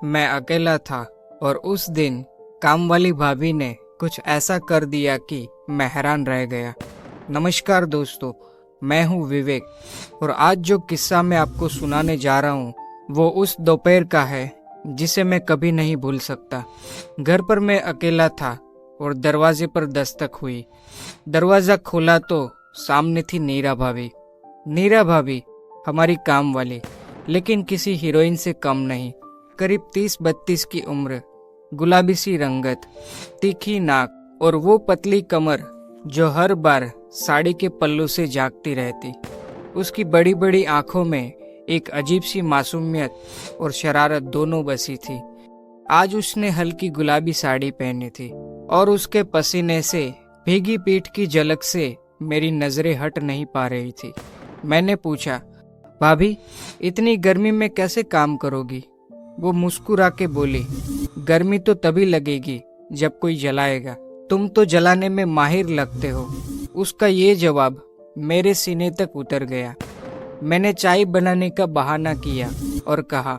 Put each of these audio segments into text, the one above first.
मैं अकेला था और उस दिन काम वाली भाभी ने कुछ ऐसा कर दिया कि मैं हैरान रह गया। नमस्कार दोस्तों, मैं हूँ विवेक और आज जो किस्सा मैं आपको सुनाने जा रहा हूँ वो उस दोपहर का है जिसे मैं कभी नहीं भूल सकता। घर पर मैं अकेला था और दरवाजे पर दस्तक हुई। दरवाज़ा खोला तो सामने थी नीरा भाभी। नीरा भाभी हमारी काम वाली, लेकिन किसी हीरोइन से कम नहीं। करीब 30-32 की उम्र, गुलाबी सी रंगत, तीखी नाक और वो पतली कमर जो हर बार साड़ी के पल्लू से जागती रहती। उसकी बड़ी बड़ी आंखों में एक अजीब सी मासूमियत और शरारत दोनों बसी थी। आज उसने हल्की गुलाबी साड़ी पहनी थी और उसके पसीने से भीगी पीठ की झलक से मेरी नजरें हट नहीं पा रही थी। मैंने पूछा, भाभी इतनी गर्मी में कैसे काम करोगी? वो मुस्कुरा के बोली, गर्मी तो तभी लगेगी जब कोई जलाएगा। तुम तो जलाने में माहिर लगते हो। उसका ये जवाब मेरे सीने तक उतर गया। मैंने चाय बनाने का बहाना किया और कहा,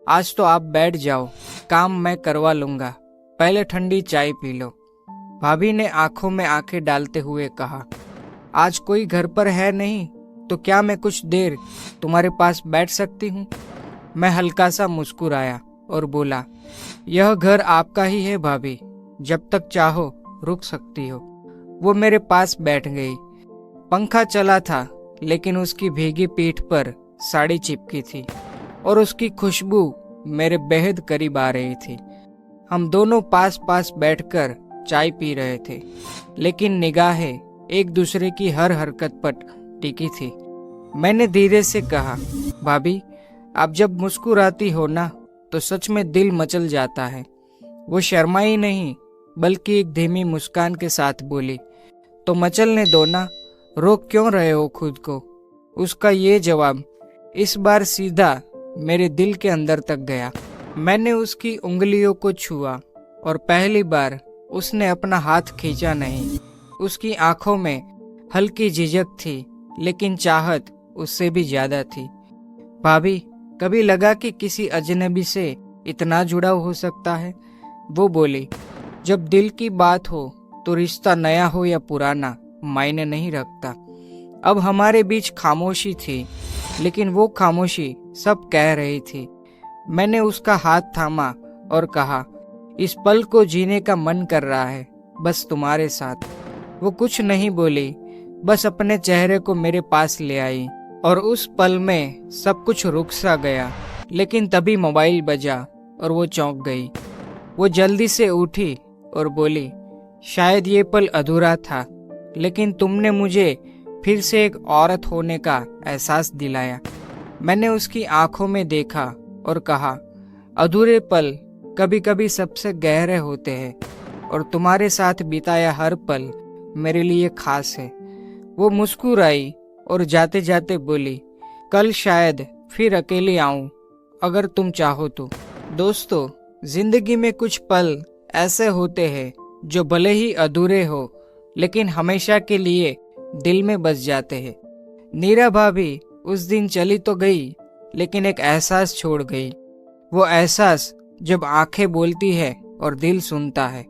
आज तो आप बैठ जाओ, काम मैं करवा लूंगा, पहले ठंडी चाय पी लो। भाभी ने आंखों में आंखें डालते हुए कहा, आज कोई घर पर है नहीं तो क्या मैं कुछ देर तुम्हारे पास बैठ सकती हूँ? मैं हल्का सा मुस्कुराया और बोला, यह घर आपका ही है भाभी, जब तक चाहो रुक सकती हो। वो मेरे पास बैठ गई। पंखा चला था लेकिन उसकी भीगी पीठ पर साड़ी चिपकी थी और उसकी खुशबू मेरे बेहद करीब आ रही थी। हम दोनों पास पास बैठकर चाय पी रहे थे, लेकिन निगाहें एक दूसरे की हर हरकत पर टिकी थी। मैंने धीरे से कहा, भाभी आप जब मुस्कुराती हो ना तो सच में दिल मचल जाता है। वो शर्माई नहीं बल्कि एक धीमी मुस्कान के साथ बोली, तो मचलने दो ना, रोक क्यों रहे हो खुद को? उसका ये जवाब इस बार सीधा मेरे दिल के अंदर तक गया। मैंने उसकी उंगलियों को छुआ और पहली बार उसने अपना हाथ खींचा नहीं। उसकी आंखों में हल्की झिझक थी, लेकिन चाहत उससे भी ज्यादा थी। भाभी कभी लगा कि किसी अजनबी से इतना जुड़ाव हो सकता है? वो बोली, जब दिल की बात हो तो रिश्ता नया हो या पुराना मायने नहीं रखता। अब हमारे बीच खामोशी थी, लेकिन वो खामोशी सब कह रही थी। मैंने उसका हाथ थामा और कहा, इस पल को जीने का मन कर रहा है, बस तुम्हारे साथ। वो कुछ नहीं बोली, बस अपने चेहरे को मेरे पास ले आई और उस पल में सब कुछ रुक सा गया। लेकिन तभी मोबाइल बजा और वो चौंक गई। वो जल्दी से उठी और बोली, शायद ये पल अधूरा था, लेकिन तुमने मुझे फिर से एक औरत होने का एहसास दिलाया। मैंने उसकी आंखों में देखा और कहा, अधूरे पल कभी कभी सबसे गहरे होते हैं और तुम्हारे साथ बिताया हर पल मेरे लिए खास है। वो मुस्कुराई और जाते जाते बोली, कल शायद फिर अकेली आऊं अगर तुम चाहो तो। दोस्तों, जिंदगी में कुछ पल ऐसे होते हैं जो भले ही अधूरे हो लेकिन हमेशा के लिए दिल में बस जाते हैं। नीरा भाभी उस दिन चली तो गई, लेकिन एक एहसास छोड़ गई। वो एहसास जब आंखें बोलती है और दिल सुनता है।